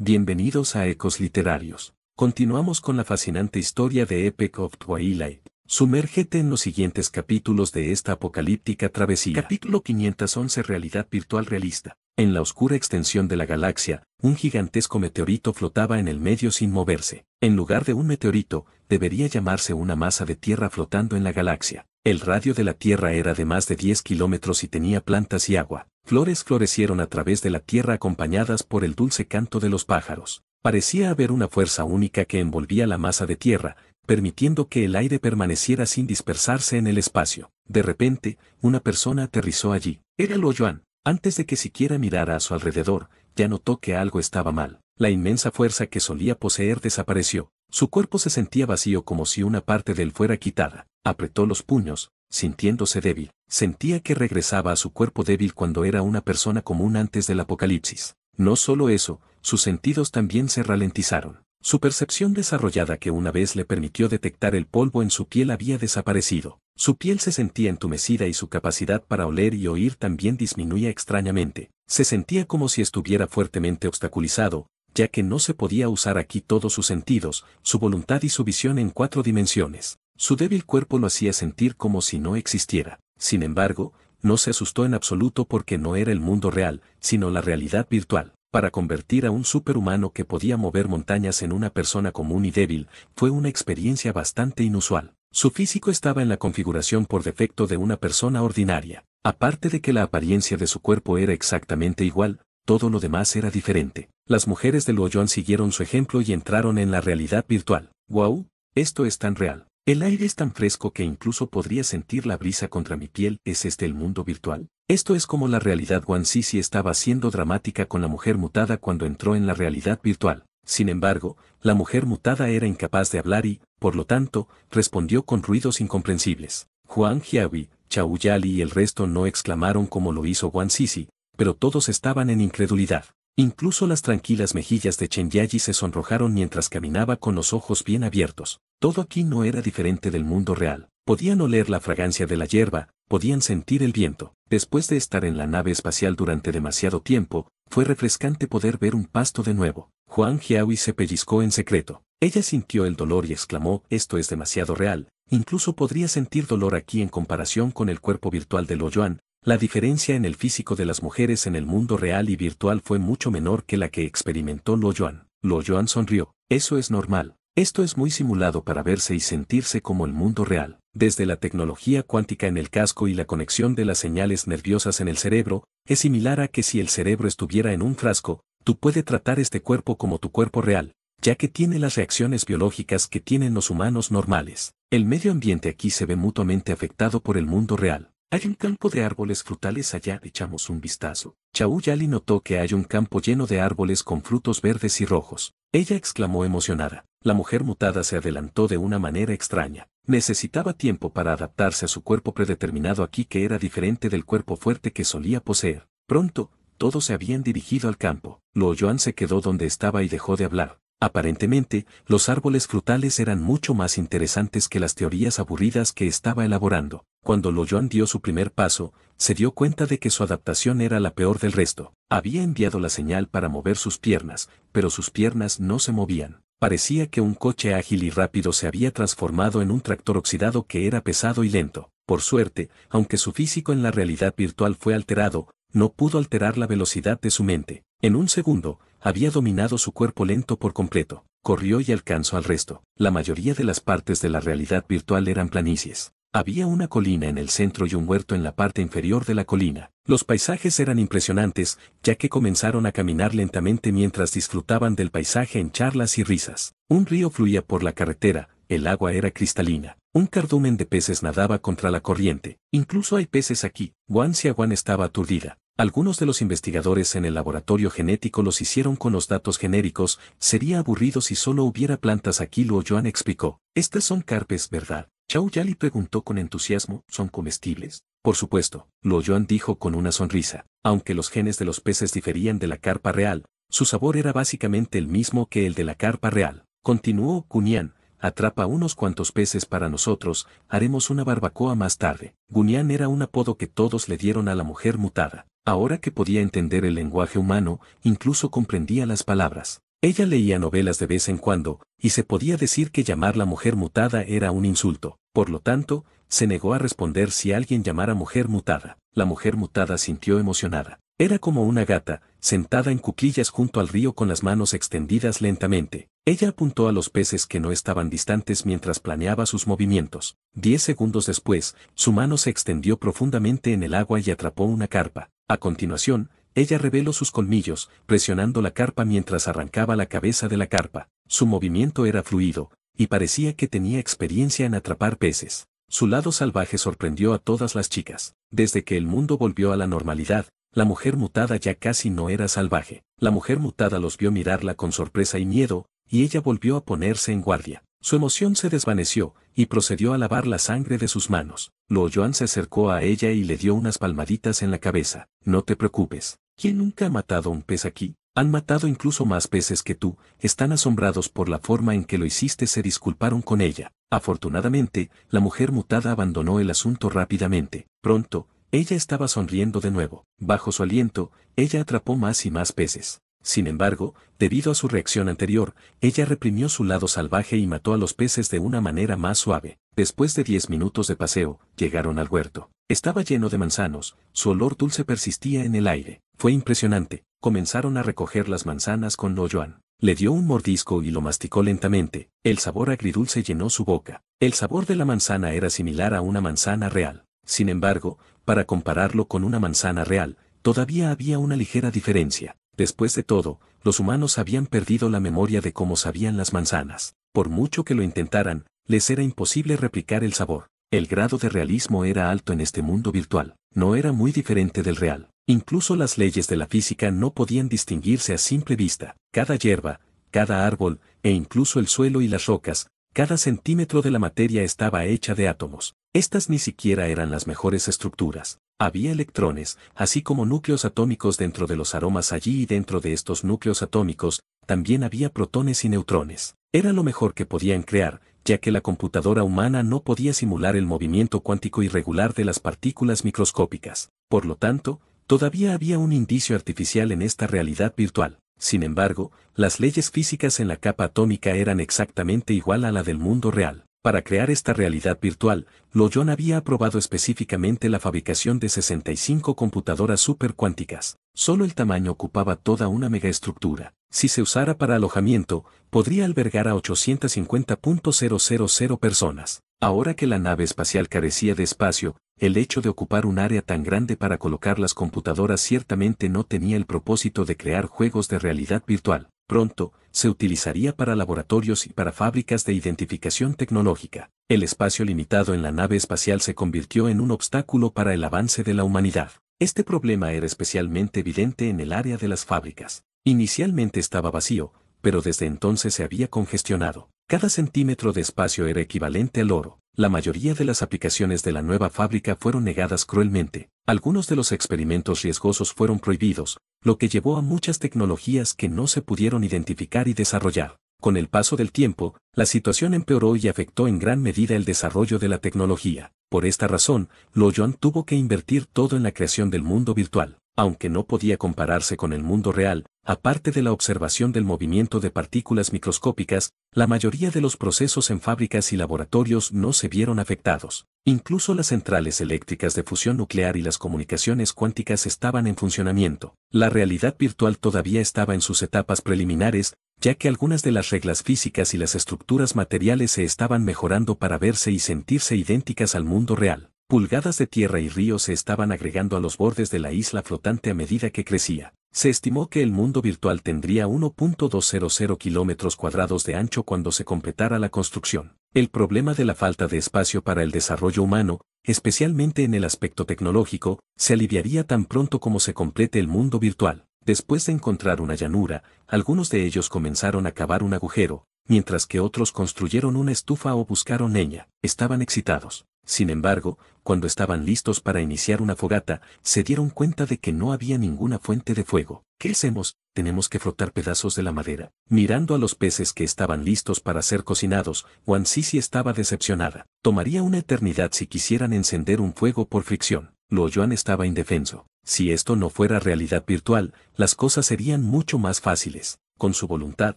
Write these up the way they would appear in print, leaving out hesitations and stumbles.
Bienvenidos a Ecos Literarios. Continuamos con la fascinante historia de Epic of Twilight. Sumérgete en los siguientes capítulos de esta apocalíptica travesía. Capítulo 511 Realidad virtual realista. En la oscura extensión de la galaxia, un gigantesco meteorito flotaba en el medio sin moverse. En lugar de un meteorito, debería llamarse una masa de tierra flotando en la galaxia. El radio de la Tierra era de más de 10 kilómetros y tenía plantas y agua. Flores florecieron a través de la tierra acompañadas por el dulce canto de los pájaros. Parecía haber una fuerza única que envolvía la masa de tierra, permitiendo que el aire permaneciera sin dispersarse en el espacio. De repente, una persona aterrizó allí. Era Luo Yuan. Antes de que siquiera mirara a su alrededor, ya notó que algo estaba mal. La inmensa fuerza que solía poseer desapareció. Su cuerpo se sentía vacío como si una parte de él fuera quitada. Apretó los puños, sintiéndose débil. Sentía que regresaba a su cuerpo débil cuando era una persona común antes del apocalipsis. No solo eso, sus sentidos también se ralentizaron. Su percepción desarrollada que una vez le permitió detectar el polvo en su piel había desaparecido. Su piel se sentía entumecida y su capacidad para oler y oír también disminuía extrañamente. Se sentía como si estuviera fuertemente obstaculizado, ya que no se podía usar aquí todos sus sentidos, su voluntad y su visión en 4 dimensiones. Su débil cuerpo lo hacía sentir como si no existiera. Sin embargo, no se asustó en absoluto porque no era el mundo real, sino la realidad virtual. Para convertir a un superhumano que podía mover montañas en una persona común y débil, fue una experiencia bastante inusual. Su físico estaba en la configuración por defecto de una persona ordinaria. Aparte de que la apariencia de su cuerpo era exactamente igual, todo lo demás era diferente. Las mujeres de Luo Yuan siguieron su ejemplo y entraron en la realidad virtual. ¡Wow! Esto es tan real. El aire es tan fresco que incluso podría sentir la brisa contra mi piel. ¿Es este el mundo virtual? Esto es como la realidad. Wan Sisi estaba siendo dramática con la mujer mutada cuando entró en la realidad virtual. Sin embargo, la mujer mutada era incapaz de hablar y, por lo tanto, respondió con ruidos incomprensibles. Huang Jiahui, Chao Yali y el resto no exclamaron como lo hizo Wan Sisi, pero todos estaban en incredulidad. Incluso las tranquilas mejillas de Chen Yayi se sonrojaron mientras caminaba con los ojos bien abiertos. Todo aquí no era diferente del mundo real. Podían oler la fragancia de la hierba, podían sentir el viento. Después de estar en la nave espacial durante demasiado tiempo, fue refrescante poder ver un pasto de nuevo. Huang Jiahui se pellizcó en secreto. Ella sintió el dolor y exclamó, esto es demasiado real. Incluso podría sentir dolor aquí en comparación con el cuerpo virtual de Luo Yuan. La diferencia en el físico de las mujeres en el mundo real y virtual fue mucho menor que la que experimentó Luo Yuan. Luo Yuan sonrió. Eso es normal. Esto es muy simulado para verse y sentirse como el mundo real. Desde la tecnología cuántica en el casco y la conexión de las señales nerviosas en el cerebro, es similar a que si el cerebro estuviera en un frasco, tú puedes tratar este cuerpo como tu cuerpo real, ya que tiene las reacciones biológicas que tienen los humanos normales. El medio ambiente aquí se ve mutuamente afectado por el mundo real. Hay un campo de árboles frutales allá, echamos un vistazo. Chao Yali notó que hay un campo lleno de árboles con frutos verdes y rojos. Ella exclamó emocionada. La mujer mutada se adelantó de una manera extraña. Necesitaba tiempo para adaptarse a su cuerpo predeterminado aquí que era diferente del cuerpo fuerte que solía poseer. Pronto, todos se habían dirigido al campo. Luo Yuan se quedó donde estaba y dejó de hablar. Aparentemente, los árboles frutales eran mucho más interesantes que las teorías aburridas que estaba elaborando. Cuando Luo Yuan dio su primer paso, se dio cuenta de que su adaptación era la peor del resto. Había enviado la señal para mover sus piernas, pero sus piernas no se movían. Parecía que un coche ágil y rápido se había transformado en un tractor oxidado que era pesado y lento. Por suerte, aunque su físico en la realidad virtual fue alterado, no pudo alterar la velocidad de su mente. En un segundo, había dominado su cuerpo lento por completo. Corrió y alcanzó al resto. La mayoría de las partes de la realidad virtual eran planicies. Había una colina en el centro y un huerto en la parte inferior de la colina. Los paisajes eran impresionantes, ya que comenzaron a caminar lentamente mientras disfrutaban del paisaje en charlas y risas. Un río fluía por la carretera, el agua era cristalina. Un cardumen de peces nadaba contra la corriente. Incluso hay peces aquí. Wan Xiaowan estaba aturdida. Algunos de los investigadores en el laboratorio genético los hicieron con los datos genéricos. Sería aburrido si solo hubiera plantas aquí. Luo Yuan explicó. Estas son carpes, ¿verdad? Chao Yali preguntó con entusiasmo, ¿son comestibles? Por supuesto, Luo Yuan dijo con una sonrisa. Aunque los genes de los peces diferían de la carpa real, su sabor era básicamente el mismo que el de la carpa real. Continuó Gunian, atrapa unos cuantos peces para nosotros, haremos una barbacoa más tarde. Gunian era un apodo que todos le dieron a la mujer mutada. Ahora que podía entender el lenguaje humano, incluso comprendía las palabras. Ella leía novelas de vez en cuando, y se podía decir que llamarla mujer mutada era un insulto. Por lo tanto, se negó a responder si alguien llamara mujer mutada. La mujer mutada sintió emocionada. Era como una gata, sentada en cuclillas junto al río con las manos extendidas lentamente. Ella apuntó a los peces que no estaban distantes mientras planeaba sus movimientos. 10 segundos después, su mano se extendió profundamente en el agua y atrapó una carpa. A continuación, ella reveló sus colmillos, presionando la carpa mientras arrancaba la cabeza de la carpa. Su movimiento era fluido, y parecía que tenía experiencia en atrapar peces. Su lado salvaje sorprendió a todas las chicas. Desde que el mundo volvió a la normalidad, la mujer mutada ya casi no era salvaje. La mujer mutada los vio mirarla con sorpresa y miedo, y ella volvió a ponerse en guardia. Su emoción se desvaneció, y procedió a lavar la sangre de sus manos. Luo Yuan se acercó a ella y le dio unas palmaditas en la cabeza. No te preocupes. ¿Quién nunca ha matado un pez aquí? Han matado incluso más peces que tú. Están asombrados por la forma en que lo hiciste. Se disculparon con ella. Afortunadamente, la mujer mutada abandonó el asunto rápidamente. Pronto, ella estaba sonriendo de nuevo. Bajo su aliento, ella atrapó más y más peces. Sin embargo, debido a su reacción anterior, ella reprimió su lado salvaje y mató a los peces de una manera más suave. Después de 10 minutos de paseo, llegaron al huerto. Estaba lleno de manzanos, su olor dulce persistía en el aire. Fue impresionante. Comenzaron a recoger las manzanas con Luo Yuan. Le dio un mordisco y lo masticó lentamente. El sabor agridulce llenó su boca. El sabor de la manzana era similar a una manzana real. Sin embargo, para compararlo con una manzana real, todavía había una ligera diferencia. Después de todo, los humanos habían perdido la memoria de cómo sabían las manzanas. Por mucho que lo intentaran, les era imposible replicar el sabor. El grado de realismo era alto en este mundo virtual. No era muy diferente del real. Incluso las leyes de la física no podían distinguirse a simple vista. Cada hierba, cada árbol, e incluso el suelo y las rocas, cada centímetro de la materia estaba hecha de átomos. Estas ni siquiera eran las mejores estructuras. Había electrones, así como núcleos atómicos dentro de los aromas allí, y dentro de estos núcleos atómicos, también había protones y neutrones. Era lo mejor que podían crear, ya que la computadora humana no podía simular el movimiento cuántico irregular de las partículas microscópicas. Por lo tanto, todavía había un indicio artificial en esta realidad virtual. Sin embargo, las leyes físicas en la capa atómica eran exactamente igual a la del mundo real. Para crear esta realidad virtual, Luo Yuan había aprobado específicamente la fabricación de 65 computadoras supercuánticas. Solo el tamaño ocupaba toda una megaestructura. Si se usara para alojamiento, podría albergar a 850.000 personas. Ahora que la nave espacial carecía de espacio, el hecho de ocupar un área tan grande para colocar las computadoras ciertamente no tenía el propósito de crear juegos de realidad virtual. Pronto, se utilizaría para laboratorios y para fábricas de identificación tecnológica. El espacio limitado en la nave espacial se convirtió en un obstáculo para el avance de la humanidad. Este problema era especialmente evidente en el área de las fábricas. Inicialmente estaba vacío, pero desde entonces se había congestionado. Cada centímetro de espacio era equivalente al oro. La mayoría de las aplicaciones de la nueva fábrica fueron negadas cruelmente. Algunos de los experimentos riesgosos fueron prohibidos, lo que llevó a muchas tecnologías que no se pudieron identificar y desarrollar. Con el paso del tiempo, la situación empeoró y afectó en gran medida el desarrollo de la tecnología. Por esta razón, Luo Yuan tuvo que invertir todo en la creación del mundo virtual. Aunque no podía compararse con el mundo real, aparte de la observación del movimiento de partículas microscópicas, la mayoría de los procesos en fábricas y laboratorios no se vieron afectados. Incluso las centrales eléctricas de fusión nuclear y las comunicaciones cuánticas estaban en funcionamiento. La realidad virtual todavía estaba en sus etapas preliminares, ya que algunas de las reglas físicas y las estructuras materiales se estaban mejorando para verse y sentirse idénticas al mundo real. Pulgadas de tierra y ríos se estaban agregando a los bordes de la isla flotante a medida que crecía. Se estimó que el mundo virtual tendría 1.200 kilómetros cuadrados de ancho cuando se completara la construcción. El problema de la falta de espacio para el desarrollo humano, especialmente en el aspecto tecnológico, se aliviaría tan pronto como se complete el mundo virtual. Después de encontrar una llanura, algunos de ellos comenzaron a cavar un agujero, mientras que otros construyeron una estufa o buscaron leña. Estaban excitados. Sin embargo, cuando estaban listos para iniciar una fogata, se dieron cuenta de que no había ninguna fuente de fuego. ¿Qué hacemos? Tenemos que frotar pedazos de la madera. Mirando a los peces que estaban listos para ser cocinados, Wang Sisi estaba decepcionada. Tomaría una eternidad si quisieran encender un fuego por fricción. Luo Yuan estaba indefenso. Si esto no fuera realidad virtual, las cosas serían mucho más fáciles. con su voluntad,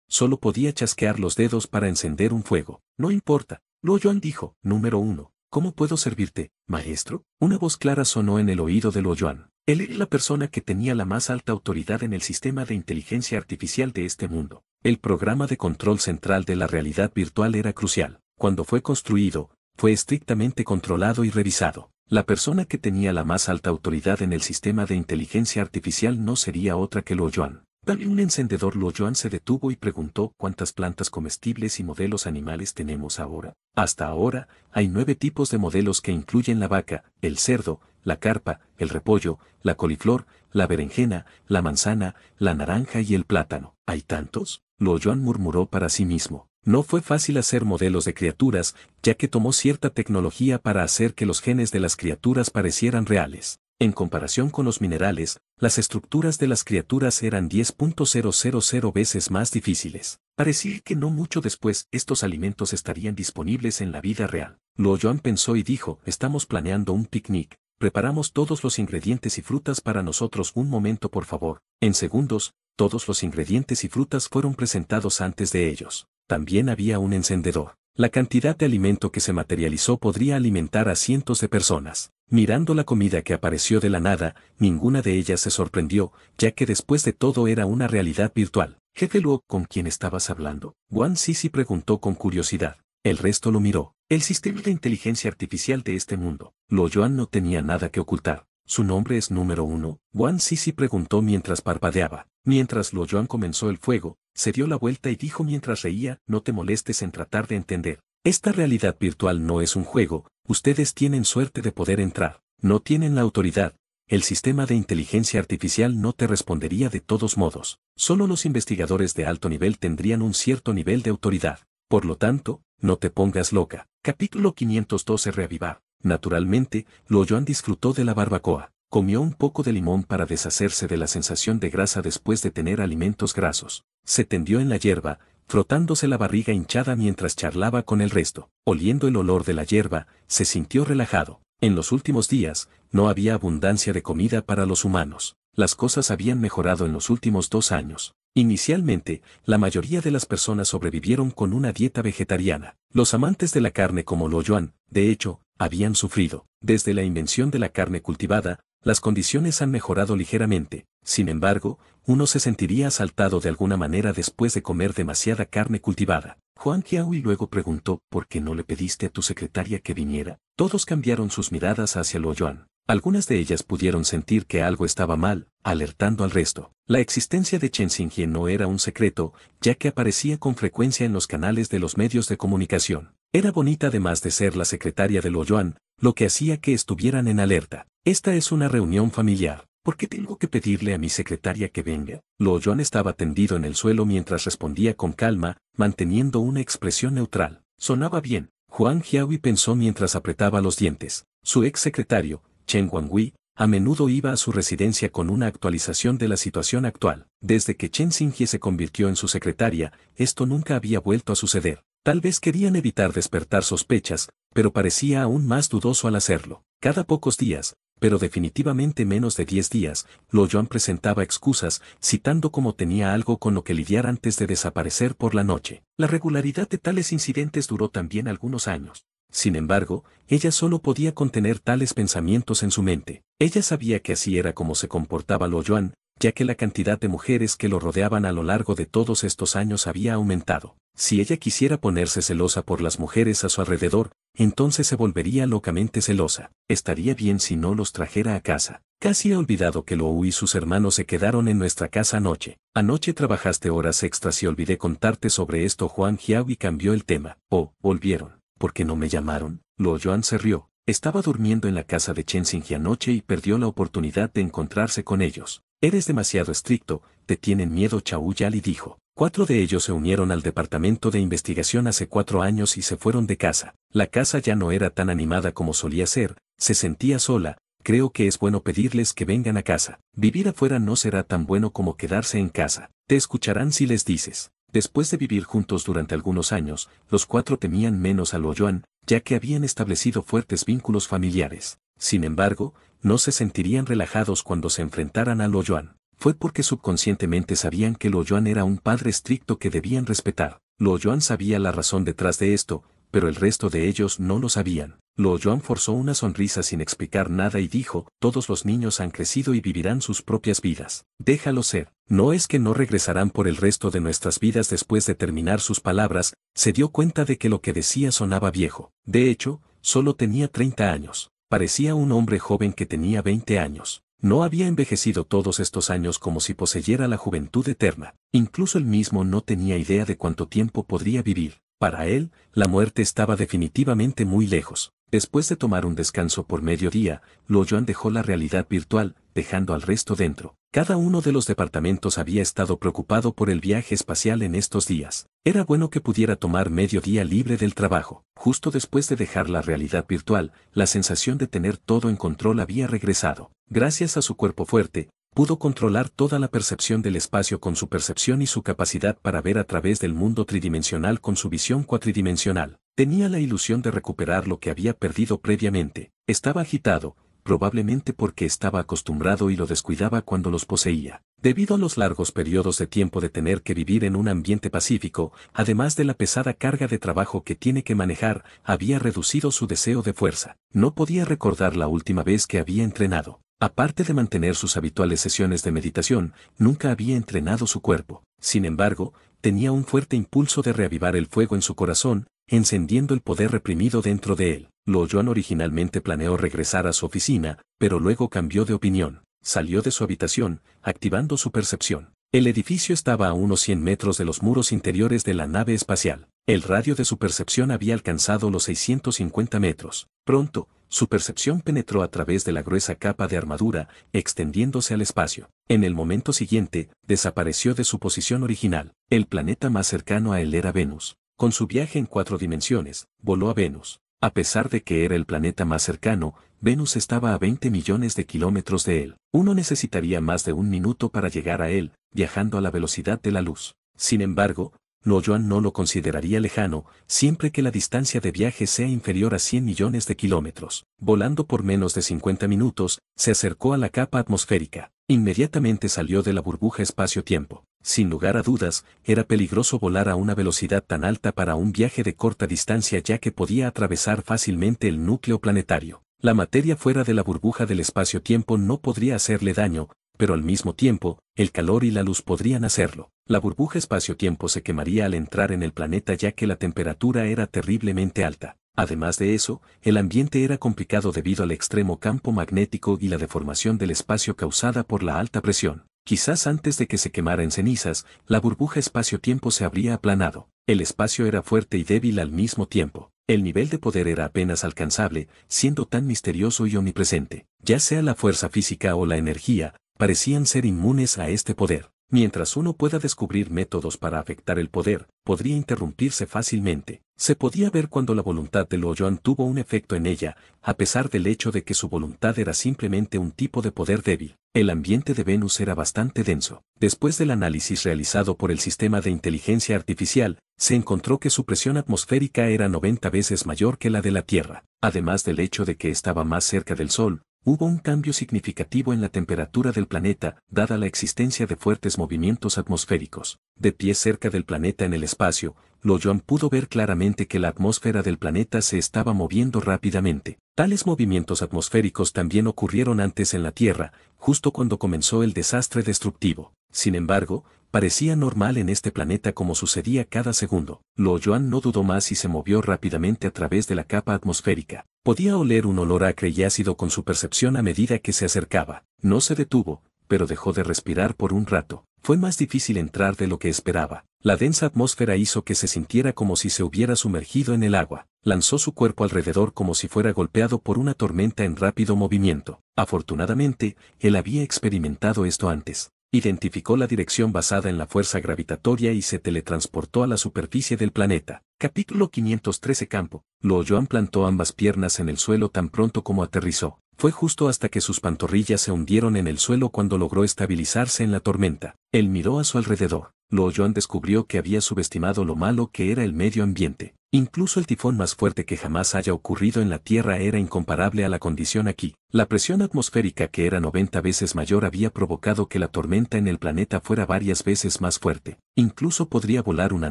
solo podía chasquear los dedos para encender un fuego. No importa, Luo Yuan dijo. Número 1. ¿Cómo puedo servirte, maestro? Una voz clara sonó en el oído de Luo Yuan. Él era la persona que tenía la más alta autoridad en el sistema de inteligencia artificial de este mundo. El programa de control central de la realidad virtual era crucial. Cuando fue construido, fue estrictamente controlado y revisado. La persona que tenía la más alta autoridad en el sistema de inteligencia artificial no sería otra que Luo Yuan. Dale un encendedor. Luo Yuan se detuvo y preguntó cuántas plantas comestibles y modelos animales tenemos ahora. Hasta ahora, hay 9 tipos de modelos que incluyen la vaca, el cerdo, la carpa, el repollo, la coliflor, la berenjena, la manzana, la naranja y el plátano. ¿Hay tantos? Luo Yuan murmuró para sí mismo. No fue fácil hacer modelos de criaturas, ya que tomó cierta tecnología para hacer que los genes de las criaturas parecieran reales. En comparación con los minerales, las estructuras de las criaturas eran 10.000 veces más difíciles. Parecía que no mucho después estos alimentos estarían disponibles en la vida real. Luo Yuan pensó y dijo, estamos planeando un picnic. Preparamos todos los ingredientes y frutas para nosotros. Un momento por favor. En segundos, todos los ingredientes y frutas fueron presentados antes de ellos. También había un encendedor. La cantidad de alimento que se materializó podría alimentar a cientos de personas. Mirando la comida que apareció de la nada, ninguna de ellas se sorprendió, ya que después de todo era una realidad virtual. Jefe Luo, ¿con quién estabas hablando? Wang Sisi preguntó con curiosidad. El resto lo miró. El sistema de inteligencia artificial de este mundo. Luo Yuan no tenía nada que ocultar. ¿Su nombre es número 1? Wang Sisi preguntó mientras parpadeaba. Mientras Luo Yuan comenzó el fuego, se dio la vuelta y dijo mientras reía, no te molestes en tratar de entender. Esta realidad virtual no es un juego, ustedes tienen suerte de poder entrar, no tienen la autoridad. El sistema de inteligencia artificial no te respondería de todos modos. Solo los investigadores de alto nivel tendrían un cierto nivel de autoridad. Por lo tanto, no te pongas loca. Capítulo 512 Reavivar. Naturalmente, Luo Yuan disfrutó de la barbacoa. Comió un poco de limón para deshacerse de la sensación de grasa después de tener alimentos grasos. Se tendió en la hierba, frotándose la barriga hinchada mientras charlaba con el resto. Oliendo el olor de la hierba, se sintió relajado. En los últimos días, no había abundancia de comida para los humanos. Las cosas habían mejorado en los últimos 2 años. Inicialmente, la mayoría de las personas sobrevivieron con una dieta vegetariana. Los amantes de la carne como Luo Yuan, de hecho, habían sufrido. Desde la invención de la carne cultivada, las condiciones han mejorado ligeramente. Sin embargo, uno se sentiría asaltado de alguna manera después de comer demasiada carne cultivada. Huang Qiahui luego preguntó, ¿por qué no le pediste a tu secretaria que viniera? Todos cambiaron sus miradas hacia Luo Yuan. Algunas de ellas pudieron sentir que algo estaba mal, alertando al resto. La existencia de Chen Xingye no era un secreto, ya que aparecía con frecuencia en los canales de los medios de comunicación. Era bonita además de ser la secretaria de Luo Yuan, lo que hacía que estuvieran en alerta. Esta es una reunión familiar. ¿Por qué tengo que pedirle a mi secretaria que venga? Luo Yuan estaba tendido en el suelo mientras respondía con calma, manteniendo una expresión neutral. Sonaba bien. Huang Qiahui pensó mientras apretaba los dientes. Su ex secretario, Chen Guanghui, a menudo iba a su residencia con una actualización de la situación actual. Desde que Chen Xingye se convirtió en su secretaria, esto nunca había vuelto a suceder. Tal vez querían evitar despertar sospechas, pero parecía aún más dudoso al hacerlo. Cada pocos días, pero definitivamente menos de 10 días, Luo Yuan presentaba excusas, citando cómo tenía algo con lo que lidiar antes de desaparecer por la noche. La regularidad de tales incidentes duró también algunos años. Sin embargo, ella solo podía contener tales pensamientos en su mente. Ella sabía que así era como se comportaba Luo Yuan, ya que la cantidad de mujeres que lo rodeaban a lo largo de todos estos años había aumentado. Si ella quisiera ponerse celosa por las mujeres a su alrededor, entonces se volvería locamente celosa. Estaría bien si no los trajera a casa. Casi he olvidado que Luo y sus hermanos se quedaron en nuestra casa anoche. Anoche trabajaste horas extras y olvidé contarte sobre esto. Huang Qiahui cambió el tema. Oh, volvieron. ¿Por qué no me llamaron? Luo Yuan se rió. Estaba durmiendo en la casa de Chen Xingye anoche y perdió la oportunidad de encontrarse con ellos. Eres demasiado estricto, te tienen miedo. Chao Yali dijo. 4 de ellos se unieron al departamento de investigación hace 4 años y se fueron de casa. La casa ya no era tan animada como solía ser, se sentía sola. Creo que es bueno pedirles que vengan a casa. Vivir afuera no será tan bueno como quedarse en casa. Te escucharán si les dices. Después de vivir juntos durante algunos años, los 4 temían menos a Luo Yuan, ya que habían establecido fuertes vínculos familiares. Sin embargo, no se sentirían relajados cuando se enfrentaran a Luo Yuan. fue porque subconscientemente sabían que Luo Yuan era un padre estricto que debían respetar. Luo Yuan sabía la razón detrás de esto, pero el resto de ellos no lo sabían. Luo Yuan forzó una sonrisa sin explicar nada y dijo, todos los niños han crecido y vivirán sus propias vidas. Déjalo ser. No es que no regresarán por el resto de nuestras vidas. Después de terminar sus palabras, se dio cuenta de que lo que decía sonaba viejo. De hecho, solo tenía 30 años. Parecía un hombre joven que tenía 20 años. No había envejecido todos estos años como si poseyera la juventud eterna. Incluso él mismo no tenía idea de cuánto tiempo podría vivir. Para él, la muerte estaba definitivamente muy lejos. Después de tomar un descanso por mediodía, Luo Yuan dejó la realidad virtual, dejando al resto dentro. Cada uno de los departamentos había estado preocupado por el viaje espacial en estos días. Era bueno que pudiera tomar mediodía libre del trabajo. Justo después de dejar la realidad virtual, la sensación de tener todo en control había regresado. Gracias a su cuerpo fuerte, pudo controlar toda la percepción del espacio con su percepción y su capacidad para ver a través del mundo tridimensional con su visión cuatridimensional. Tenía la ilusión de recuperar lo que había perdido previamente. Estaba agitado, probablemente porque estaba acostumbrado y lo descuidaba cuando los poseía. Debido a los largos periodos de tiempo de tener que vivir en un ambiente pacífico, además de la pesada carga de trabajo que tiene que manejar, había reducido su deseo de fuerza. No podía recordar la última vez que había entrenado. Aparte de mantener sus habituales sesiones de meditación, nunca había entrenado su cuerpo. Sin embargo, tenía un fuerte impulso de reavivar el fuego en su corazón, encendiendo el poder reprimido dentro de él. Luo Yuan originalmente planeó regresar a su oficina, pero luego cambió de opinión. Salió de su habitación, activando su percepción. El edificio estaba a unos 100 metros de los muros interiores de la nave espacial. El radio de su percepción había alcanzado los 650 metros. Pronto, su percepción penetró a través de la gruesa capa de armadura, extendiéndose al espacio. En el momento siguiente, desapareció de su posición original. El planeta más cercano a él era Venus. Con su viaje en 4 dimensiones, voló a Venus. A pesar de que era el planeta más cercano, Venus estaba a 20 millones de kilómetros de él. Uno necesitaría más de un minuto para llegar a él, viajando a la velocidad de la luz. Sin embargo, Luo Yuan no lo consideraría lejano, siempre que la distancia de viaje sea inferior a 100 millones de kilómetros. Volando por menos de 50 minutos, se acercó a la capa atmosférica. Inmediatamente salió de la burbuja espacio-tiempo. Sin lugar a dudas, era peligroso volar a una velocidad tan alta para un viaje de corta distancia ya que podía atravesar fácilmente el núcleo planetario. La materia fuera de la burbuja del espacio-tiempo no podría hacerle daño, pero al mismo tiempo, el calor y la luz podrían hacerlo. La burbuja espacio-tiempo se quemaría al entrar en el planeta ya que la temperatura era terriblemente alta. Además de eso, el ambiente era complicado debido al extremo campo magnético y la deformación del espacio causada por la alta presión. Quizás antes de que se quemara en cenizas, la burbuja espacio-tiempo se habría aplanado. El espacio era fuerte y débil al mismo tiempo. El nivel de poder era apenas alcanzable, siendo tan misterioso y omnipresente. Ya sea la fuerza física o la energía, parecían ser inmunes a este poder. Mientras uno pueda descubrir métodos para afectar el poder, podría interrumpirse fácilmente. Se podía ver cuando la voluntad de Luo Yuan tuvo un efecto en ella, a pesar del hecho de que su voluntad era simplemente un tipo de poder débil. El ambiente de Venus era bastante denso. Después del análisis realizado por el sistema de inteligencia artificial, se encontró que su presión atmosférica era 90 veces mayor que la de la Tierra. Además del hecho de que estaba más cerca del Sol, hubo un cambio significativo en la temperatura del planeta, dada la existencia de fuertes movimientos atmosféricos. De pie cerca del planeta en el espacio, Luo Yuan pudo ver claramente que la atmósfera del planeta se estaba moviendo rápidamente. Tales movimientos atmosféricos también ocurrieron antes en la Tierra, justo cuando comenzó el desastre destructivo. Sin embargo, parecía normal en este planeta como sucedía cada segundo. Luo Yuan no dudó más y se movió rápidamente a través de la capa atmosférica. Podía oler un olor acre y ácido con su percepción a medida que se acercaba. No se detuvo, pero dejó de respirar por un rato. Fue más difícil entrar de lo que esperaba. La densa atmósfera hizo que se sintiera como si se hubiera sumergido en el agua. Lanzó su cuerpo alrededor como si fuera golpeado por una tormenta en rápido movimiento. Afortunadamente, él había experimentado esto antes. Identificó la dirección basada en la fuerza gravitatoria y se teletransportó a la superficie del planeta. Capítulo 513 Campo. Luo Yuan plantó ambas piernas en el suelo tan pronto como aterrizó. Fue justo hasta que sus pantorrillas se hundieron en el suelo cuando logró estabilizarse en la tormenta. Él miró a su alrededor. Luo Yuan descubrió que había subestimado lo malo que era el medio ambiente. Incluso el tifón más fuerte que jamás haya ocurrido en la Tierra era incomparable a la condición aquí. La presión atmosférica, que era 90 veces mayor, había provocado que la tormenta en el planeta fuera varias veces más fuerte. Incluso podría volar una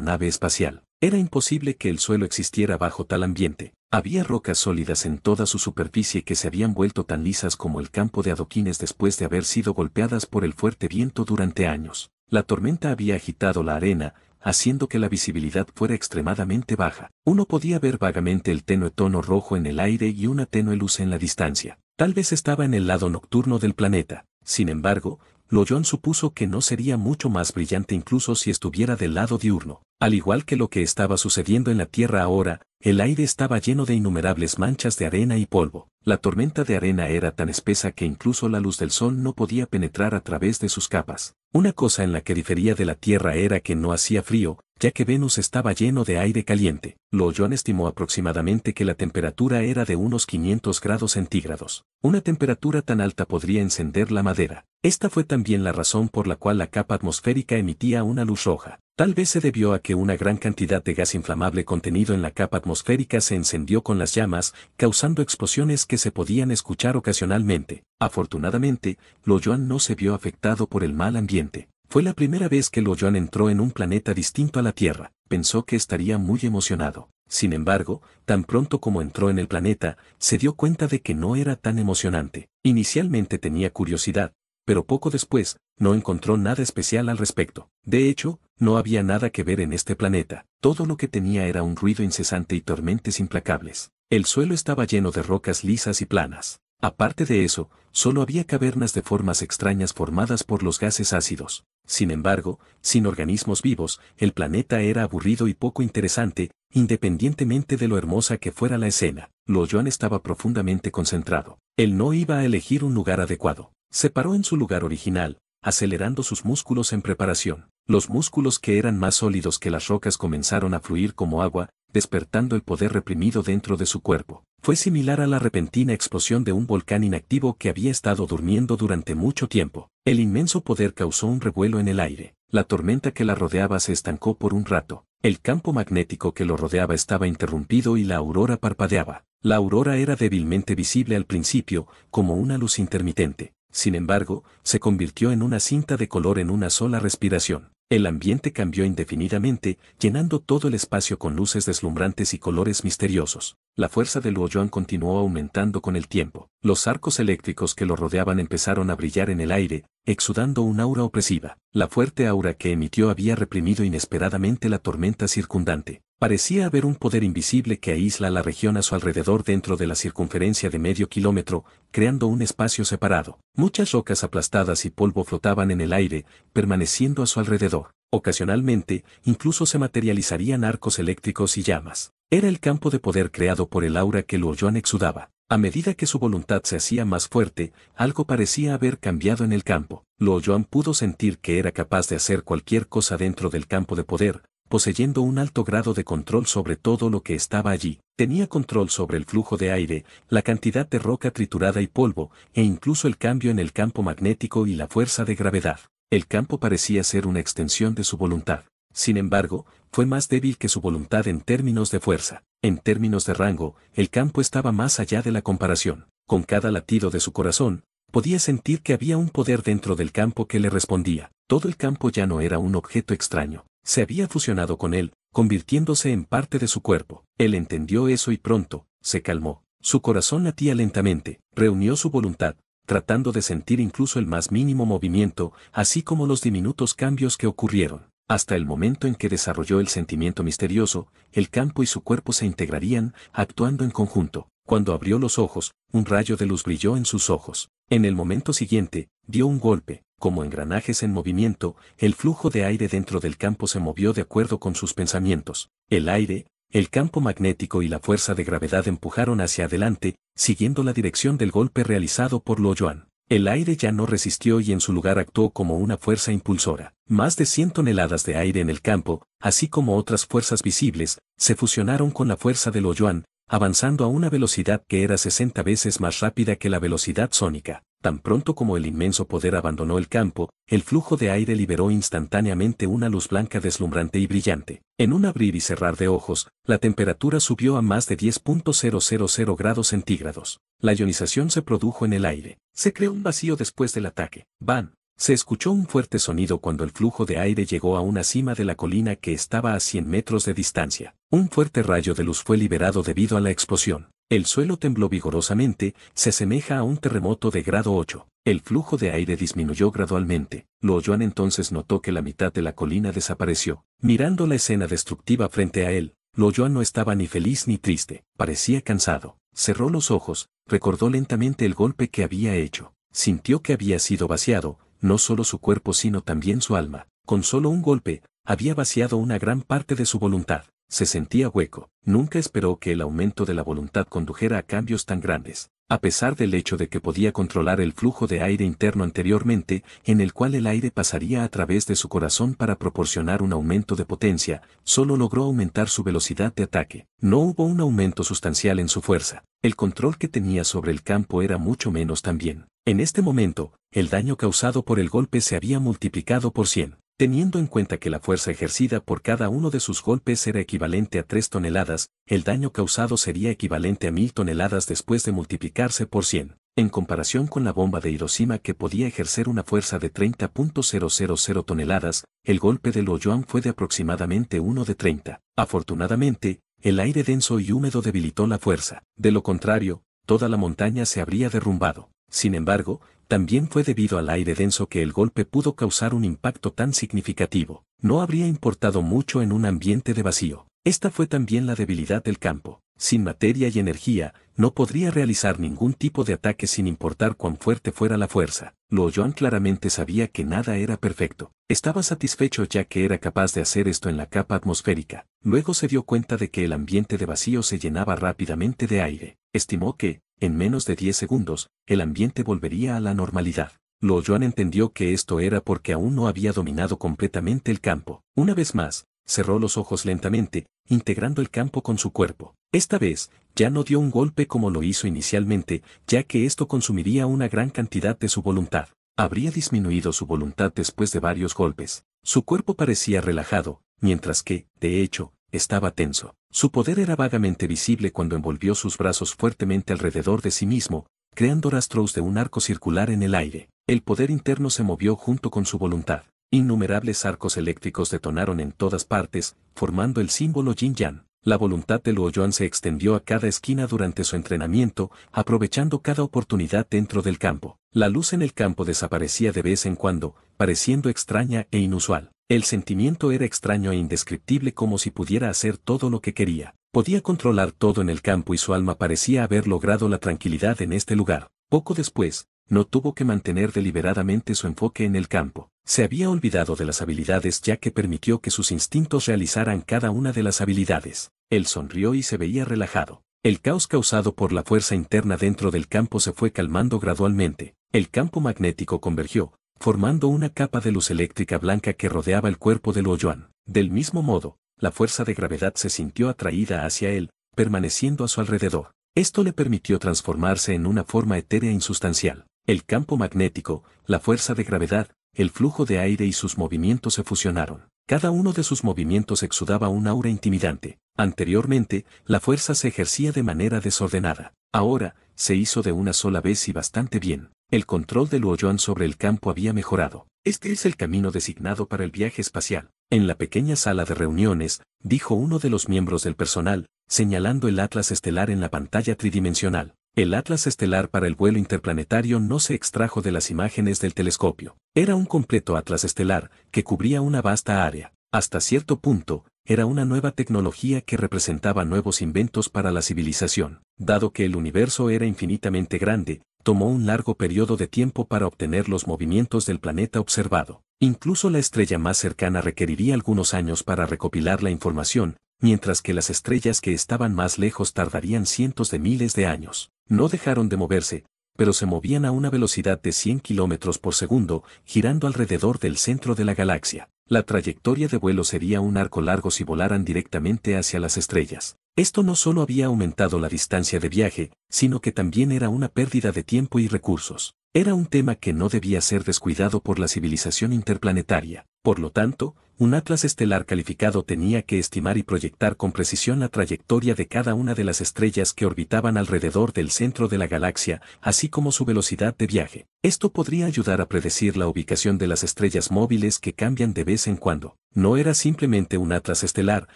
nave espacial. Era imposible que el suelo existiera bajo tal ambiente. Había rocas sólidas en toda su superficie que se habían vuelto tan lisas como el campo de adoquines después de haber sido golpeadas por el fuerte viento durante años. La tormenta había agitado la arena, haciendo que la visibilidad fuera extremadamente baja. Uno podía ver vagamente el tenue tono rojo en el aire y una tenue luz en la distancia. Tal vez estaba en el lado nocturno del planeta. Sin embargo, Loyoan supuso que no sería mucho más brillante incluso si estuviera del lado diurno. Al igual que lo que estaba sucediendo en la Tierra ahora, el aire estaba lleno de innumerables manchas de arena y polvo. La tormenta de arena era tan espesa que incluso la luz del sol no podía penetrar a través de sus capas. Una cosa en la que difería de la Tierra era que no hacía frío, ya que Venus estaba lleno de aire caliente. Loyoan estimó aproximadamente que la temperatura era de unos 500 grados centígrados. Una temperatura tan alta podría encender la madera. Esta fue también la razón por la cual la capa atmosférica emitía una luz roja. Tal vez se debió a que una gran cantidad de gas inflamable contenido en la capa atmosférica se encendió con las llamas, causando explosiones que se podían escuchar ocasionalmente. Afortunadamente, Loyoan no se vio afectado por el mal ambiente. Fue la primera vez que Loyoan entró en un planeta distinto a la Tierra. Pensó que estaría muy emocionado. Sin embargo, tan pronto como entró en el planeta, se dio cuenta de que no era tan emocionante. Inicialmente tenía curiosidad, pero poco después, no encontró nada especial al respecto. De hecho, no había nada que ver en este planeta. Todo lo que tenía era un ruido incesante y tormentas implacables. El suelo estaba lleno de rocas lisas y planas. Aparte de eso, solo había cavernas de formas extrañas formadas por los gases ácidos. Sin embargo, sin organismos vivos, el planeta era aburrido y poco interesante, independientemente de lo hermosa que fuera la escena. Loyoan estaba profundamente concentrado. Él no iba a elegir un lugar adecuado. Se paró en su lugar original, acelerando sus músculos en preparación. Los músculos, que eran más sólidos que las rocas, comenzaron a fluir como agua, despertando el poder reprimido dentro de su cuerpo. Fue similar a la repentina explosión de un volcán inactivo que había estado durmiendo durante mucho tiempo. El inmenso poder causó un revuelo en el aire. La tormenta que la rodeaba se estancó por un rato. El campo magnético que lo rodeaba estaba interrumpido y la aurora parpadeaba. La aurora era débilmente visible al principio, como una luz intermitente. Sin embargo, se convirtió en una cinta de color en una sola respiración. El ambiente cambió indefinidamente, llenando todo el espacio con luces deslumbrantes y colores misteriosos. La fuerza de Luoyuan continuó aumentando con el tiempo. Los arcos eléctricos que lo rodeaban empezaron a brillar en el aire, exudando un aura opresiva. La fuerte aura que emitió había reprimido inesperadamente la tormenta circundante. Parecía haber un poder invisible que aísla la región a su alrededor dentro de la circunferencia de medio kilómetro, creando un espacio separado. Muchas rocas aplastadas y polvo flotaban en el aire, permaneciendo a su alrededor. Ocasionalmente, incluso se materializarían arcos eléctricos y llamas. Era el campo de poder creado por el aura que Luoyuan exudaba. A medida que su voluntad se hacía más fuerte, algo parecía haber cambiado en el campo. Luoyuan pudo sentir que era capaz de hacer cualquier cosa dentro del campo de poder, poseyendo un alto grado de control sobre todo lo que estaba allí. Tenía control sobre el flujo de aire, la cantidad de roca triturada y polvo, e incluso el cambio en el campo magnético y la fuerza de gravedad. El campo parecía ser una extensión de su voluntad. Sin embargo, fue más débil que su voluntad en términos de fuerza. En términos de rango, el campo estaba más allá de la comparación. Con cada latido de su corazón, podía sentir que había un poder dentro del campo que le respondía. Todo el campo ya no era un objeto extraño. Se había fusionado con él, convirtiéndose en parte de su cuerpo. Él entendió eso y pronto, se calmó. Su corazón latía lentamente, reunió su voluntad, tratando de sentir incluso el más mínimo movimiento, así como los diminutos cambios que ocurrieron. Hasta el momento en que desarrolló el sentimiento misterioso, el campo y su cuerpo se integrarían, actuando en conjunto. Cuando abrió los ojos, un rayo de luz brilló en sus ojos. En el momento siguiente, dio un golpe. Como engranajes en movimiento, el flujo de aire dentro del campo se movió de acuerdo con sus pensamientos. El aire, el campo magnético y la fuerza de gravedad empujaron hacia adelante, siguiendo la dirección del golpe realizado por Luoyuan. El aire ya no resistió y en su lugar actuó como una fuerza impulsora. Más de 100 toneladas de aire en el campo, así como otras fuerzas visibles, se fusionaron con la fuerza de Luoyuan, avanzando a una velocidad que era 60 veces más rápida que la velocidad sónica. Tan pronto como el inmenso poder abandonó el campo, el flujo de aire liberó instantáneamente una luz blanca deslumbrante y brillante. En un abrir y cerrar de ojos, la temperatura subió a más de 10.000 grados centígrados. La ionización se produjo en el aire. Se creó un vacío después del ataque. ¡Bam! Se escuchó un fuerte sonido cuando el flujo de aire llegó a una cima de la colina que estaba a 100 metros de distancia. Un fuerte rayo de luz fue liberado debido a la explosión. El suelo tembló vigorosamente, se asemeja a un terremoto de grado 8. El flujo de aire disminuyó gradualmente. Luo Yuan entonces notó que la mitad de la colina desapareció. Mirando la escena destructiva frente a él, Luo Yuan no estaba ni feliz ni triste, parecía cansado. Cerró los ojos, recordó lentamente el golpe que había hecho. Sintió que había sido vaciado, no solo su cuerpo sino también su alma. Con solo un golpe, había vaciado una gran parte de su voluntad. Se sentía hueco. Nunca esperó que el aumento de la voluntad condujera a cambios tan grandes. A pesar del hecho de que podía controlar el flujo de aire interno anteriormente, en el cual el aire pasaría a través de su corazón para proporcionar un aumento de potencia, solo logró aumentar su velocidad de ataque. No hubo un aumento sustancial en su fuerza. El control que tenía sobre el campo era mucho menos también. En este momento, el daño causado por el golpe se había multiplicado por 100. Teniendo en cuenta que la fuerza ejercida por cada uno de sus golpes era equivalente a 3 toneladas, el daño causado sería equivalente a 1000 toneladas después de multiplicarse por 100. En comparación con la bomba de Hiroshima que podía ejercer una fuerza de 30.000 toneladas, el golpe de Luo Yuan fue de aproximadamente 1 de 30. Afortunadamente, el aire denso y húmedo debilitó la fuerza. De lo contrario, toda la montaña se habría derrumbado. Sin embargo, también fue debido al aire denso que el golpe pudo causar un impacto tan significativo. No habría importado mucho en un ambiente de vacío. Esta fue también la debilidad del campo. Sin materia y energía, no podría realizar ningún tipo de ataque sin importar cuán fuerte fuera la fuerza. Luo Yuan claramente sabía que nada era perfecto. Estaba satisfecho ya que era capaz de hacer esto en la capa atmosférica. Luego se dio cuenta de que el ambiente de vacío se llenaba rápidamente de aire. Estimó que, en menos de 10 segundos, el ambiente volvería a la normalidad. Luo Yuan entendió que esto era porque aún no había dominado completamente el campo. Una vez más, cerró los ojos lentamente, integrando el campo con su cuerpo. Esta vez, ya no dio un golpe como lo hizo inicialmente, ya que esto consumiría una gran cantidad de su voluntad. Habría disminuido su voluntad después de varios golpes. Su cuerpo parecía relajado, mientras que, de hecho, estaba tenso. Su poder era vagamente visible cuando envolvió sus brazos fuertemente alrededor de sí mismo, creando rastros de un arco circular en el aire. El poder interno se movió junto con su voluntad. Innumerables arcos eléctricos detonaron en todas partes, formando el símbolo Yin-Yang. La voluntad de Luo Yuan se extendió a cada esquina durante su entrenamiento, aprovechando cada oportunidad dentro del campo. La luz en el campo desaparecía de vez en cuando, pareciendo extraña e inusual. El sentimiento era extraño e indescriptible como si pudiera hacer todo lo que quería. Podía controlar todo en el campo y su alma parecía haber logrado la tranquilidad en este lugar. Poco después, no tuvo que mantener deliberadamente su enfoque en el campo. Se había olvidado de las habilidades ya que permitió que sus instintos realizaran cada una de las habilidades. Él sonrió y se veía relajado. El caos causado por la fuerza interna dentro del campo se fue calmando gradualmente. El campo magnético convergió, formando una capa de luz eléctrica blanca que rodeaba el cuerpo de Luo Yuan. Del mismo modo, la fuerza de gravedad se sintió atraída hacia él, permaneciendo a su alrededor. Esto le permitió transformarse en una forma etérea insustancial. El campo magnético, la fuerza de gravedad, el flujo de aire y sus movimientos se fusionaron. Cada uno de sus movimientos exudaba un aura intimidante. Anteriormente, la fuerza se ejercía de manera desordenada. Ahora, se hizo de una sola vez y bastante bien. El control de Luo Yuan sobre el campo había mejorado. Este es el camino designado para el viaje espacial. En la pequeña sala de reuniones, dijo uno de los miembros del personal, señalando el atlas estelar en la pantalla tridimensional. El atlas estelar para el vuelo interplanetario no se extrajo de las imágenes del telescopio. Era un completo atlas estelar, que cubría una vasta área. Hasta cierto punto, era una nueva tecnología que representaba nuevos inventos para la civilización. Dado que el universo era infinitamente grande, tomó un largo periodo de tiempo para obtener los movimientos del planeta observado. Incluso la estrella más cercana requeriría algunos años para recopilar la información, mientras que las estrellas que estaban más lejos tardarían cientos de miles de años. No dejaron de moverse, pero se movían a una velocidad de 100 kilómetros por segundo, girando alrededor del centro de la galaxia. La trayectoria de vuelo sería un arco largo si volaran directamente hacia las estrellas. Esto no solo había aumentado la distancia de viaje, sino que también era una pérdida de tiempo y recursos. Era un tema que no debía ser descuidado por la civilización interplanetaria. Por lo tanto, Un atlas estelar calificado tenía que estimar y proyectar con precisión la trayectoria de cada una de las estrellas que orbitaban alrededor del centro de la galaxia, así como su velocidad de viaje. Esto podría ayudar a predecir la ubicación de las estrellas móviles que cambian de vez en cuando. No era simplemente un atlas estelar,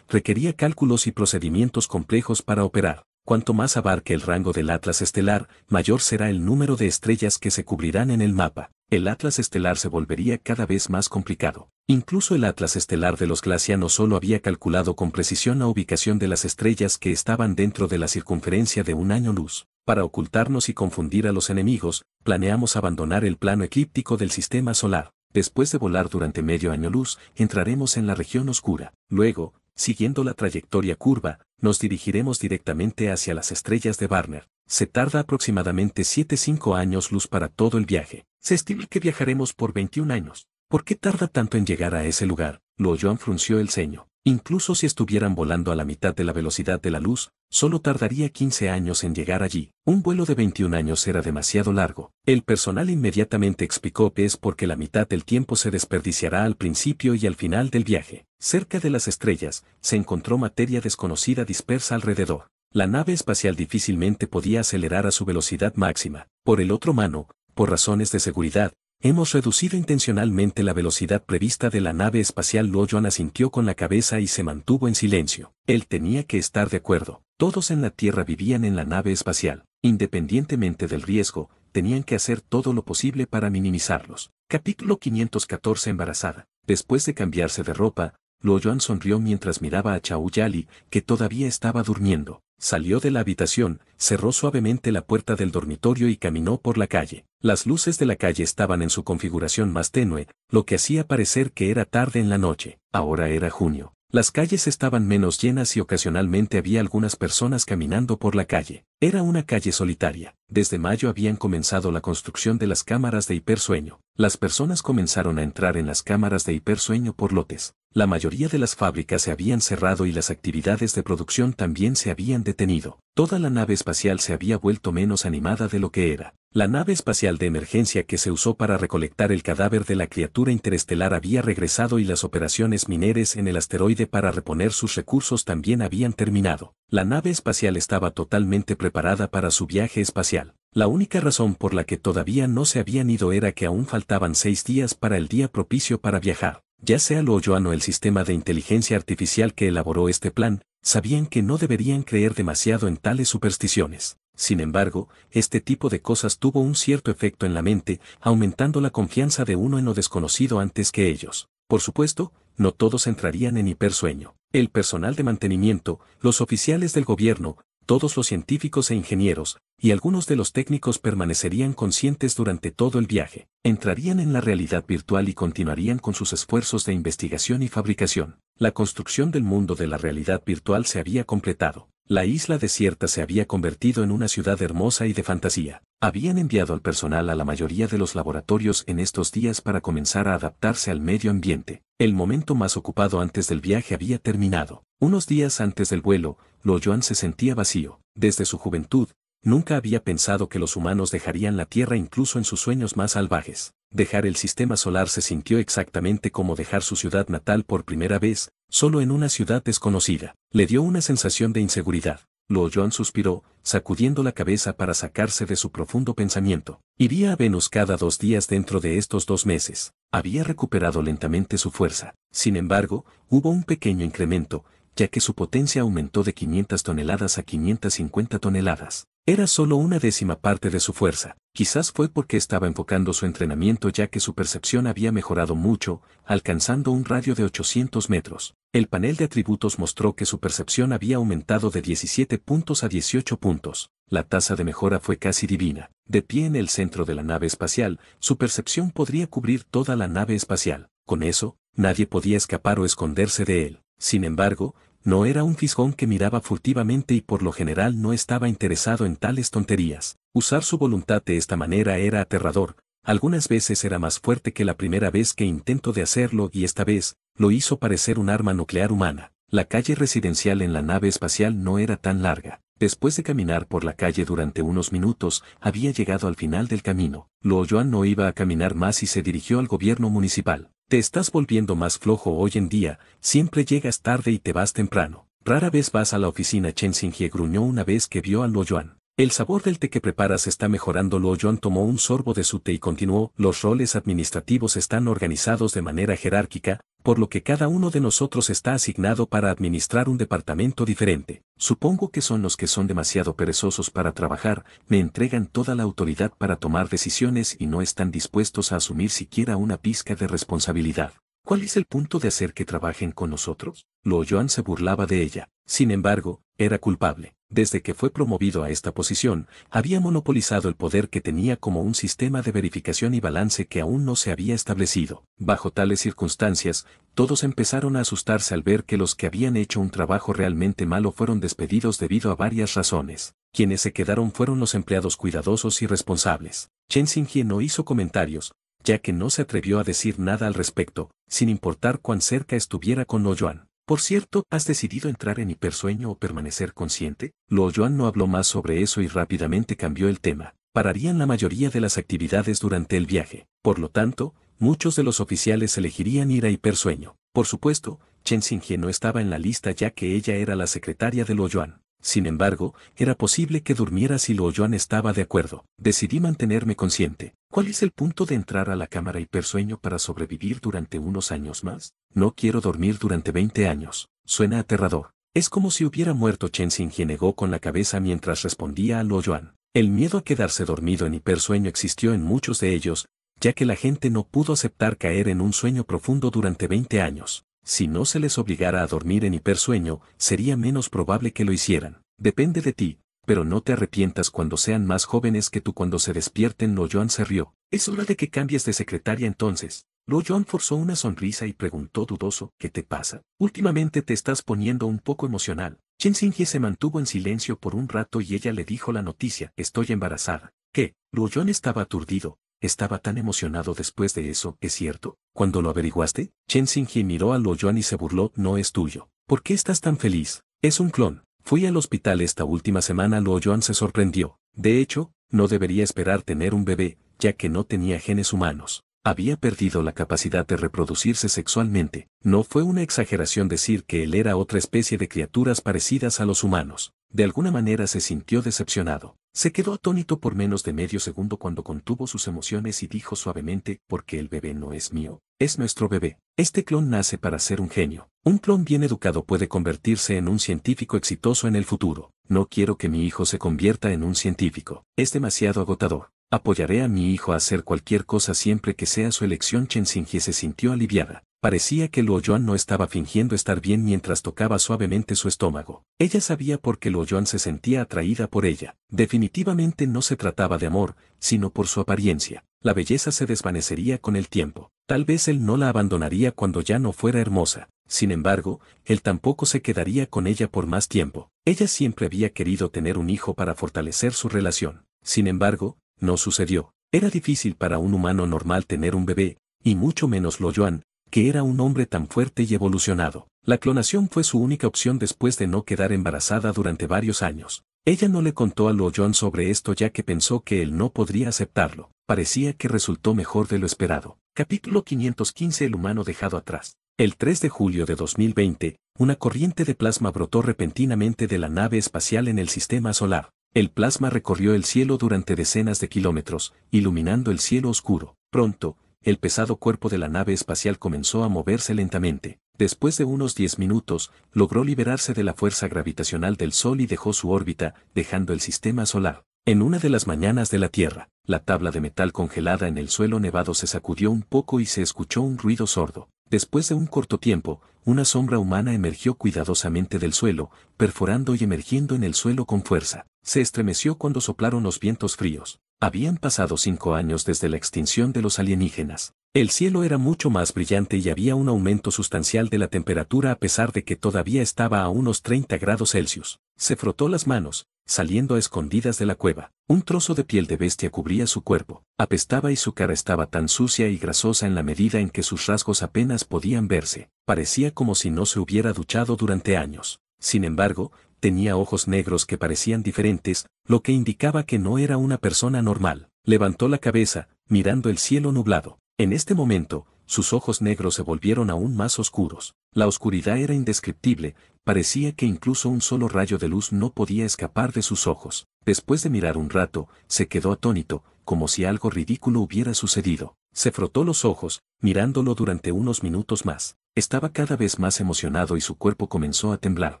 requería cálculos y procedimientos complejos para operar. Cuanto más abarque el rango del atlas estelar, mayor será el número de estrellas que se cubrirán en el mapa. El atlas estelar se volvería cada vez más complicado. Incluso el atlas estelar de los glacianos solo había calculado con precisión la ubicación de las estrellas que estaban dentro de la circunferencia de un año luz. Para ocultarnos y confundir a los enemigos, planeamos abandonar el plano eclíptico del sistema solar. Después de volar durante medio año luz, entraremos en la región oscura. Luego, siguiendo la trayectoria curva, nos dirigiremos directamente hacia las estrellas de Barnard. Se tarda aproximadamente 7-5 años luz para todo el viaje. Se estima que viajaremos por 21 años. ¿Por qué tarda tanto en llegar a ese lugar? Luoyuan frunció el ceño. Incluso si estuvieran volando a la mitad de la velocidad de la luz, solo tardaría 15 años en llegar allí. Un vuelo de 21 años era demasiado largo. El personal inmediatamente explicó que es porque la mitad del tiempo se desperdiciará al principio y al final del viaje. Cerca de las estrellas, se encontró materia desconocida dispersa alrededor. La nave espacial difícilmente podía acelerar a su velocidad máxima. Por el otro lado, por razones de seguridad, hemos reducido intencionalmente la velocidad prevista de la nave espacial. Luoyuan asintió con la cabeza y se mantuvo en silencio. Él tenía que estar de acuerdo. Todos en la Tierra vivían en la nave espacial. Independientemente del riesgo, tenían que hacer todo lo posible para minimizarlos. Capítulo 514. Embarazada. Después de cambiarse de ropa, Luoyuan sonrió mientras miraba a Chao Yali, que todavía estaba durmiendo. Salió de la habitación, cerró suavemente la puerta del dormitorio y caminó por la calle. Las luces de la calle estaban en su configuración más tenue, lo que hacía parecer que era tarde en la noche. Ahora era junio. Las calles estaban menos llenas y ocasionalmente había algunas personas caminando por la calle. Era una calle solitaria. Desde mayo habían comenzado la construcción de las cámaras de hipersueño. Las personas comenzaron a entrar en las cámaras de hipersueño por lotes. La mayoría de las fábricas se habían cerrado y las actividades de producción también se habían detenido. Toda la nave espacial se había vuelto menos animada de lo que era. La nave espacial de emergencia que se usó para recolectar el cadáver de la criatura interestelar había regresado y las operaciones mineras en el asteroide para reponer sus recursos también habían terminado. La nave espacial estaba totalmente preparada para su viaje espacial. La única razón por la que todavía no se habían ido era que aún faltaban 6 días para el día propicio para viajar. Ya sea Luoyuan o el sistema de inteligencia artificial que elaboró este plan, sabían que no deberían creer demasiado en tales supersticiones. Sin embargo, este tipo de cosas tuvo un cierto efecto en la mente, aumentando la confianza de uno en lo desconocido antes que ellos. Por supuesto, no todos entrarían en hipersueño. El personal de mantenimiento, los oficiales del gobierno, todos los científicos e ingenieros, y algunos de los técnicos permanecerían conscientes durante todo el viaje. Entrarían en la realidad virtual y continuarían con sus esfuerzos de investigación y fabricación. La construcción del mundo de la realidad virtual se había completado. La isla desierta se había convertido en una ciudad hermosa y de fantasía. Habían enviado al personal a la mayoría de los laboratorios en estos días para comenzar a adaptarse al medio ambiente. El momento más ocupado antes del viaje había terminado. Unos días antes del vuelo, Luoyuan se sentía vacío. Desde su juventud, nunca había pensado que los humanos dejarían la Tierra incluso en sus sueños más salvajes. Dejar el sistema solar se sintió exactamente como dejar su ciudad natal por primera vez, solo en una ciudad desconocida. Le dio una sensación de inseguridad. Luoyuan suspiró, sacudiendo la cabeza para sacarse de su profundo pensamiento. Iría a Venus cada 2 días dentro de estos 2 meses. Había recuperado lentamente su fuerza. Sin embargo, hubo un pequeño incremento, ya que su potencia aumentó de 500 toneladas a 550 toneladas. Era solo una 10ª parte de su fuerza. Quizás fue porque estaba enfocando su entrenamiento ya que su percepción había mejorado mucho, alcanzando un radio de 800 metros. El panel de atributos mostró que su percepción había aumentado de 17 puntos a 18 puntos. La tasa de mejora fue casi divina. De pie en el centro de la nave espacial, su percepción podría cubrir toda la nave espacial. Con eso, nadie podía escapar o esconderse de él. Sin embargo, no era un fisgón que miraba furtivamente y por lo general no estaba interesado en tales tonterías. Usar su voluntad de esta manera era aterrador. Algunas veces era más fuerte que la primera vez que intentó de hacerlo y esta vez, lo hizo parecer un arma nuclear humana. La calle residencial en la nave espacial no era tan larga. Después de caminar por la calle durante unos minutos, había llegado al final del camino. Luo Yuan no iba a caminar más y se dirigió al gobierno municipal. Te estás volviendo más flojo hoy en día, siempre llegas tarde y te vas temprano. Rara vez vas a la oficina. Chen Xinghie gruñó una vez que vio a Luo Yuan. El sabor del té que preparas está mejorando. Luo Yuan tomó un sorbo de su té y continuó. Los roles administrativos están organizados de manera jerárquica, por lo que cada uno de nosotros está asignado para administrar un departamento diferente. Supongo que son los que son demasiado perezosos para trabajar, me entregan toda la autoridad para tomar decisiones y no están dispuestos a asumir siquiera una pizca de responsabilidad. ¿Cuál es el punto de hacer que trabajen con nosotros? Luo Yuan se burlaba de ella. Sin embargo, era culpable. Desde que fue promovido a esta posición, había monopolizado el poder que tenía como un sistema de verificación y balance que aún no se había establecido. Bajo tales circunstancias, todos empezaron a asustarse al ver que los que habían hecho un trabajo realmente malo fueron despedidos debido a varias razones. Quienes se quedaron fueron los empleados cuidadosos y responsables. Chen Xinghie no hizo comentarios, ya que no se atrevió a decir nada al respecto, sin importar cuán cerca estuviera con Luo Yuan. Por cierto, ¿has decidido entrar en hipersueño o permanecer consciente? Luo Yuan no habló más sobre eso y rápidamente cambió el tema. Pararían la mayoría de las actividades durante el viaje. Por lo tanto, muchos de los oficiales elegirían ir a hipersueño. Por supuesto, Chen Xinghie no estaba en la lista ya que ella era la secretaria de Luo Yuan. Sin embargo, era posible que durmiera si Luo Yuan estaba de acuerdo. Decidí mantenerme consciente. ¿Cuál es el punto de entrar a la cámara hipersueño para sobrevivir durante unos años más? No quiero dormir durante 20 años. Suena aterrador. Es como si hubiera muerto. Chen Xinghie negó con la cabeza mientras respondía a Luo Yuan. El miedo a quedarse dormido en hipersueño existió en muchos de ellos, ya que la gente no pudo aceptar caer en un sueño profundo durante 20 años. Si no se les obligara a dormir en hipersueño, sería menos probable que lo hicieran. Depende de ti, pero no te arrepientas cuando sean más jóvenes que tú cuando se despierten. Luo Yuan se rió. Es hora de que cambies de secretaria entonces. Luo Yuan forzó una sonrisa y preguntó dudoso, ¿qué te pasa? Últimamente te estás poniendo un poco emocional. Chen Xinghie se mantuvo en silencio por un rato y ella le dijo la noticia, estoy embarazada. ¿Qué? Luo Yuan estaba aturdido. Estaba tan emocionado después de eso, ¿es cierto? ¿Cuándo lo averiguaste? Chen Xinghie miró a Luo Yuan y se burló, no es tuyo. ¿Por qué estás tan feliz? Es un clon. Fui al hospital esta última semana. Luo Yuan se sorprendió. De hecho, no debería esperar tener un bebé, ya que no tenía genes humanos. Había perdido la capacidad de reproducirse sexualmente. No fue una exageración decir que él era otra especie de criaturas parecidas a los humanos. De alguna manera se sintió decepcionado. Se quedó atónito por menos de medio segundo cuando contuvo sus emociones y dijo suavemente, porque el bebé no es mío, es nuestro bebé. Este clon nace para ser un genio. Un clon bien educado puede convertirse en un científico exitoso en el futuro. No quiero que mi hijo se convierta en un científico. Es demasiado agotador. Apoyaré a mi hijo a hacer cualquier cosa siempre que sea su elección. Chen Xinghie se sintió aliviada. Parecía que Luo Yuan no estaba fingiendo estar bien mientras tocaba suavemente su estómago. Ella sabía por qué Luo Yuan se sentía atraída por ella. Definitivamente no se trataba de amor, sino por su apariencia. La belleza se desvanecería con el tiempo. Tal vez él no la abandonaría cuando ya no fuera hermosa. Sin embargo, él tampoco se quedaría con ella por más tiempo. Ella siempre había querido tener un hijo para fortalecer su relación. Sin embargo, no sucedió. Era difícil para un humano normal tener un bebé, y mucho menos Luo Yuan, que era un hombre tan fuerte y evolucionado. La clonación fue su única opción después de no quedar embarazada durante varios años. Ella no le contó a Luo Yuan sobre esto ya que pensó que él no podría aceptarlo. Parecía que resultó mejor de lo esperado. Capítulo 515. El humano dejado atrás. El 3 de julio de 2020, una corriente de plasma brotó repentinamente de la nave espacial en el sistema solar. El plasma recorrió el cielo durante decenas de kilómetros, iluminando el cielo oscuro. Pronto, el pesado cuerpo de la nave espacial comenzó a moverse lentamente. Después de unos 10 minutos, logró liberarse de la fuerza gravitacional del Sol y dejó su órbita, dejando el sistema solar. En una de las mañanas de la Tierra, la tabla de metal congelada en el suelo nevado se sacudió un poco y se escuchó un ruido sordo. Después de un corto tiempo, una sombra humana emergió cuidadosamente del suelo, perforando y emergiendo en el suelo con fuerza. Se estremeció cuando soplaron los vientos fríos. Habían pasado 5 años desde la extinción de los alienígenas. El cielo era mucho más brillante y había un aumento sustancial de la temperatura a pesar de que todavía estaba a unos 30 grados Celsius. Se frotó las manos, saliendo a escondidas de la cueva. Un trozo de piel de bestia cubría su cuerpo. Apestaba y su cara estaba tan sucia y grasosa en la medida en que sus rasgos apenas podían verse. Parecía como si no se hubiera duchado durante años. Sin embargo, tenía ojos negros que parecían diferentes, lo que indicaba que no era una persona normal. Levantó la cabeza, mirando el cielo nublado. En este momento, sus ojos negros se volvieron aún más oscuros. La oscuridad era indescriptible, parecía que incluso un solo rayo de luz no podía escapar de sus ojos. Después de mirar un rato, se quedó atónito, como si algo ridículo hubiera sucedido. Se frotó los ojos, mirándolo durante unos minutos más. Estaba cada vez más emocionado y su cuerpo comenzó a temblar.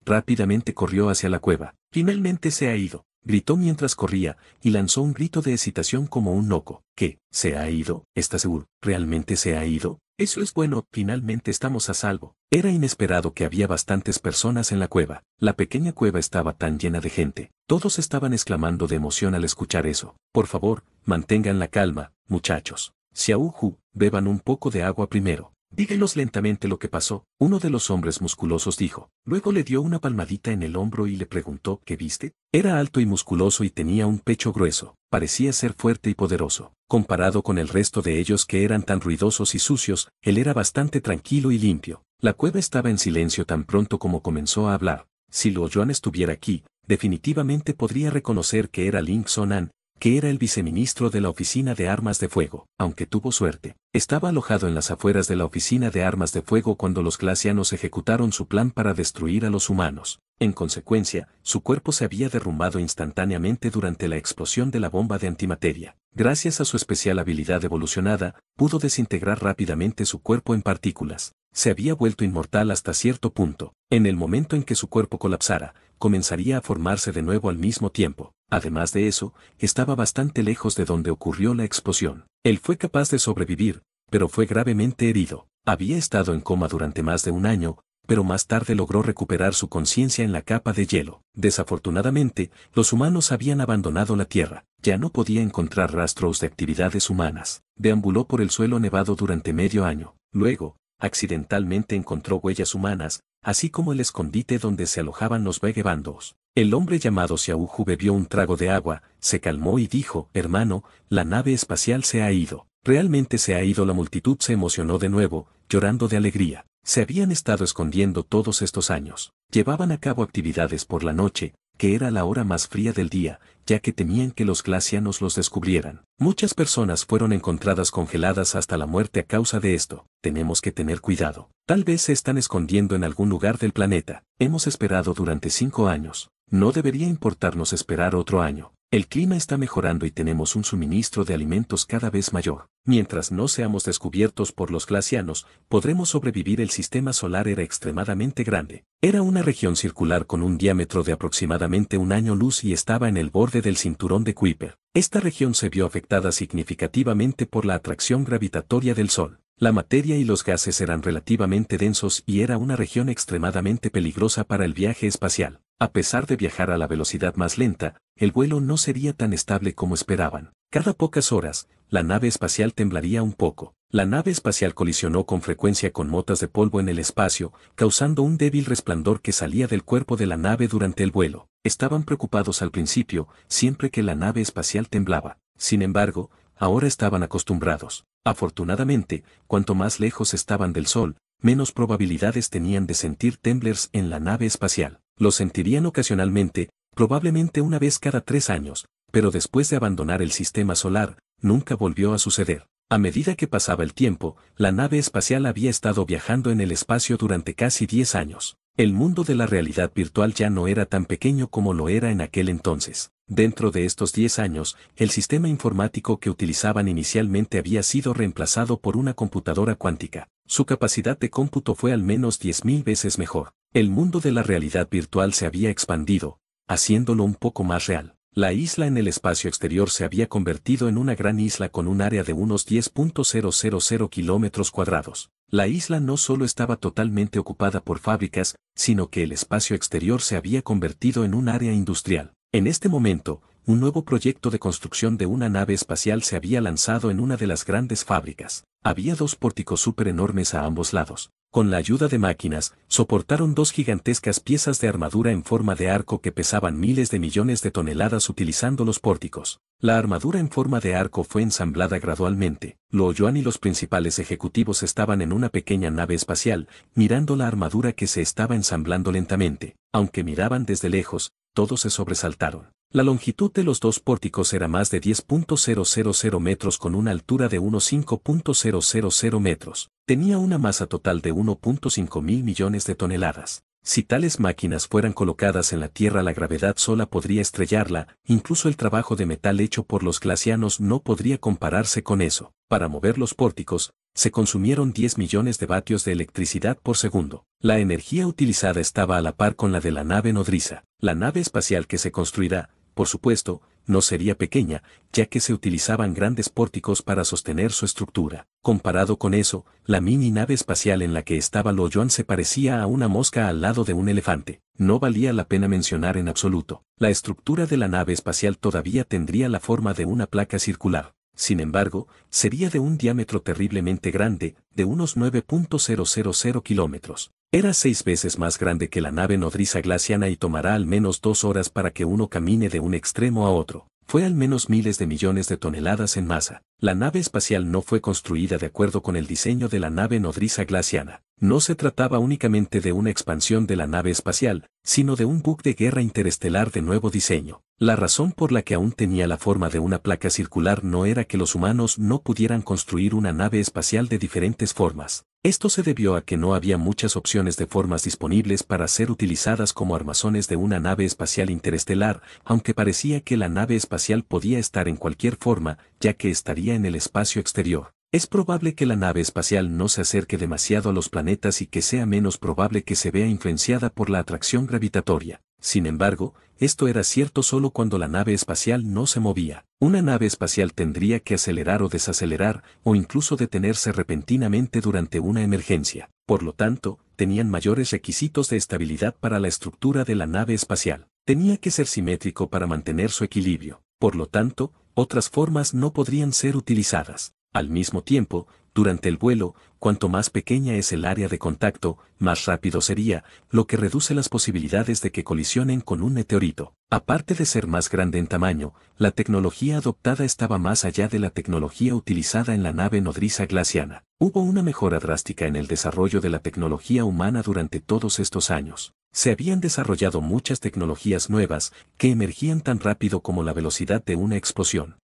Rápidamente corrió hacia la cueva. Finalmente se ha ido, gritó mientras corría, y lanzó un grito de excitación como un loco. ¿Qué? ¿Se ha ido? ¿Estás seguro? ¿Realmente se ha ido? Eso es bueno, finalmente estamos a salvo. Era inesperado que había bastantes personas en la cueva. La pequeña cueva estaba tan llena de gente. Todos estaban exclamando de emoción al escuchar eso. Por favor, mantengan la calma, muchachos. Xiao Hu, beban un poco de agua primero. Díganos lentamente lo que pasó. Uno de los hombres musculosos dijo. Luego le dio una palmadita en el hombro y le preguntó, ¿qué viste? Era alto y musculoso y tenía un pecho grueso. Parecía ser fuerte y poderoso. Comparado con el resto de ellos que eran tan ruidosos y sucios, él era bastante tranquilo y limpio. La cueva estaba en silencio tan pronto como comenzó a hablar. Si Luo Yuan estuviera aquí, definitivamente podría reconocer que era Ling Xonan, que era el viceministro de la Oficina de Armas de Fuego. Aunque tuvo suerte, estaba alojado en las afueras de la Oficina de Armas de Fuego cuando los glacianos ejecutaron su plan para destruir a los humanos. En consecuencia, su cuerpo se había derrumbado instantáneamente durante la explosión de la bomba de antimateria. Gracias a su especial habilidad evolucionada, pudo desintegrar rápidamente su cuerpo en partículas. Se había vuelto inmortal hasta cierto punto. En el momento en que su cuerpo colapsara, comenzaría a formarse de nuevo al mismo tiempo. Además de eso, estaba bastante lejos de donde ocurrió la explosión. Él fue capaz de sobrevivir, pero fue gravemente herido. Había estado en coma durante más de un año, pero más tarde logró recuperar su conciencia en la capa de hielo. Desafortunadamente, los humanos habían abandonado la Tierra. Ya no podía encontrar rastros de actividades humanas. Deambuló por el suelo nevado durante medio año. Luego, accidentalmente encontró huellas humanas, así como el escondite donde se alojaban los vagabundos. El hombre llamado Xiao Hu bebió un trago de agua, se calmó y dijo, hermano, la nave espacial se ha ido. Realmente se ha ido. La multitud se emocionó de nuevo, llorando de alegría. Se habían estado escondiendo todos estos años. Llevaban a cabo actividades por la noche, que era la hora más fría del día, ya que temían que los glacianos los descubrieran. Muchas personas fueron encontradas congeladas hasta la muerte a causa de esto. Tenemos que tener cuidado. Tal vez se están escondiendo en algún lugar del planeta. Hemos esperado durante 5 años. No debería importarnos esperar otro año. El clima está mejorando y tenemos un suministro de alimentos cada vez mayor. Mientras no seamos descubiertos por los glacianos, podremos sobrevivir. El sistema solar era extremadamente grande. Era una región circular con un diámetro de aproximadamente un año luz y estaba en el borde del cinturón de Kuiper. Esta región se vio afectada significativamente por la atracción gravitatoria del Sol. La materia y los gases eran relativamente densos y era una región extremadamente peligrosa para el viaje espacial. A pesar de viajar a la velocidad más lenta, el vuelo no sería tan estable como esperaban. Cada pocas horas, la nave espacial temblaría un poco. La nave espacial colisionó con frecuencia con motas de polvo en el espacio, causando un débil resplandor que salía del cuerpo de la nave durante el vuelo. Estaban preocupados al principio, siempre que la nave espacial temblaba. Sin embargo, ahora estaban acostumbrados. Afortunadamente, cuanto más lejos estaban del Sol, menos probabilidades tenían de sentir temblores en la nave espacial. Lo sentirían ocasionalmente, probablemente una vez cada 3 años, pero después de abandonar el sistema solar, nunca volvió a suceder. A medida que pasaba el tiempo, la nave espacial había estado viajando en el espacio durante casi 10 años. El mundo de la realidad virtual ya no era tan pequeño como lo era en aquel entonces. Dentro de estos 10 años, el sistema informático que utilizaban inicialmente había sido reemplazado por una computadora cuántica. Su capacidad de cómputo fue al menos 10.000 veces mejor. El mundo de la realidad virtual se había expandido, haciéndolo un poco más real. La isla en el espacio exterior se había convertido en una gran isla con un área de unos 10.000 kilómetros cuadrados. La isla no solo estaba totalmente ocupada por fábricas, sino que el espacio exterior se había convertido en un área industrial. En este momento, un nuevo proyecto de construcción de una nave espacial se había lanzado en una de las grandes fábricas. Había 2 pórticos súper enormes a ambos lados. Con la ayuda de máquinas, soportaron 2 gigantescas piezas de armadura en forma de arco que pesaban miles de millones de toneladas utilizando los pórticos. La armadura en forma de arco fue ensamblada gradualmente. Luo Yuan y los principales ejecutivos estaban en una pequeña nave espacial, mirando la armadura que se estaba ensamblando lentamente. Aunque miraban desde lejos, todos se sobresaltaron. La longitud de los dos pórticos era más de 10.000 metros con una altura de unos 5.000 metros. Tenía una masa total de 1.5 mil millones de toneladas. Si tales máquinas fueran colocadas en la Tierra, la gravedad sola podría estrellarla, incluso el trabajo de metal hecho por los glacianos no podría compararse con eso. Para mover los pórticos, se consumieron 10 millones de vatios de electricidad por segundo. La energía utilizada estaba a la par con la de la nave nodriza. La nave espacial que se construirá, por supuesto, no sería pequeña, ya que se utilizaban grandes pórticos para sostener su estructura. Comparado con eso, la mini nave espacial en la que estaba Luo Yuan se parecía a una mosca al lado de un elefante. No valía la pena mencionar en absoluto. La estructura de la nave espacial todavía tendría la forma de una placa circular. Sin embargo, sería de un diámetro terriblemente grande, de unos 9.000 kilómetros. Era 6 veces más grande que la nave nodriza glaciana y tomará al menos 2 horas para que uno camine de un extremo a otro. Fue al menos miles de millones de toneladas en masa. La nave espacial no fue construida de acuerdo con el diseño de la nave nodriza glaciana. No se trataba únicamente de una expansión de la nave espacial, sino de un buque de guerra interestelar de nuevo diseño. La razón por la que aún tenía la forma de una placa circular no era que los humanos no pudieran construir una nave espacial de diferentes formas. Esto se debió a que no había muchas opciones de formas disponibles para ser utilizadas como armazones de una nave espacial interestelar, aunque parecía que la nave espacial podía estar en cualquier forma, ya que estaría en el espacio exterior. Es probable que la nave espacial no se acerque demasiado a los planetas y que sea menos probable que se vea influenciada por la atracción gravitatoria. Sin embargo, esto era cierto solo cuando la nave espacial no se movía. Una nave espacial tendría que acelerar o desacelerar, o incluso detenerse repentinamente durante una emergencia. Por lo tanto, tenían mayores requisitos de estabilidad para la estructura de la nave espacial. Tenía que ser simétrico para mantener su equilibrio. Por lo tanto, otras formas no podrían ser utilizadas. Al mismo tiempo, durante el vuelo, cuanto más pequeña es el área de contacto, más rápido sería, lo que reduce las posibilidades de que colisionen con un meteorito. Aparte de ser más grande en tamaño, la tecnología adoptada estaba más allá de la tecnología utilizada en la nave nodriza glaciana. Hubo una mejora drástica en el desarrollo de la tecnología humana durante todos estos años. Se habían desarrollado muchas tecnologías nuevas, que emergían tan rápido como la velocidad de una explosión.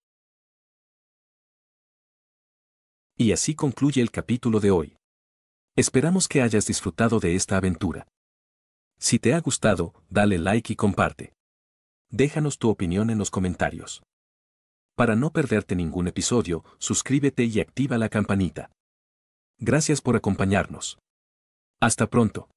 Y así concluye el capítulo de hoy. Esperamos que hayas disfrutado de esta aventura. Si te ha gustado, dale like y comparte. Déjanos tu opinión en los comentarios. Para no perderte ningún episodio, suscríbete y activa la campanita. Gracias por acompañarnos. Hasta pronto.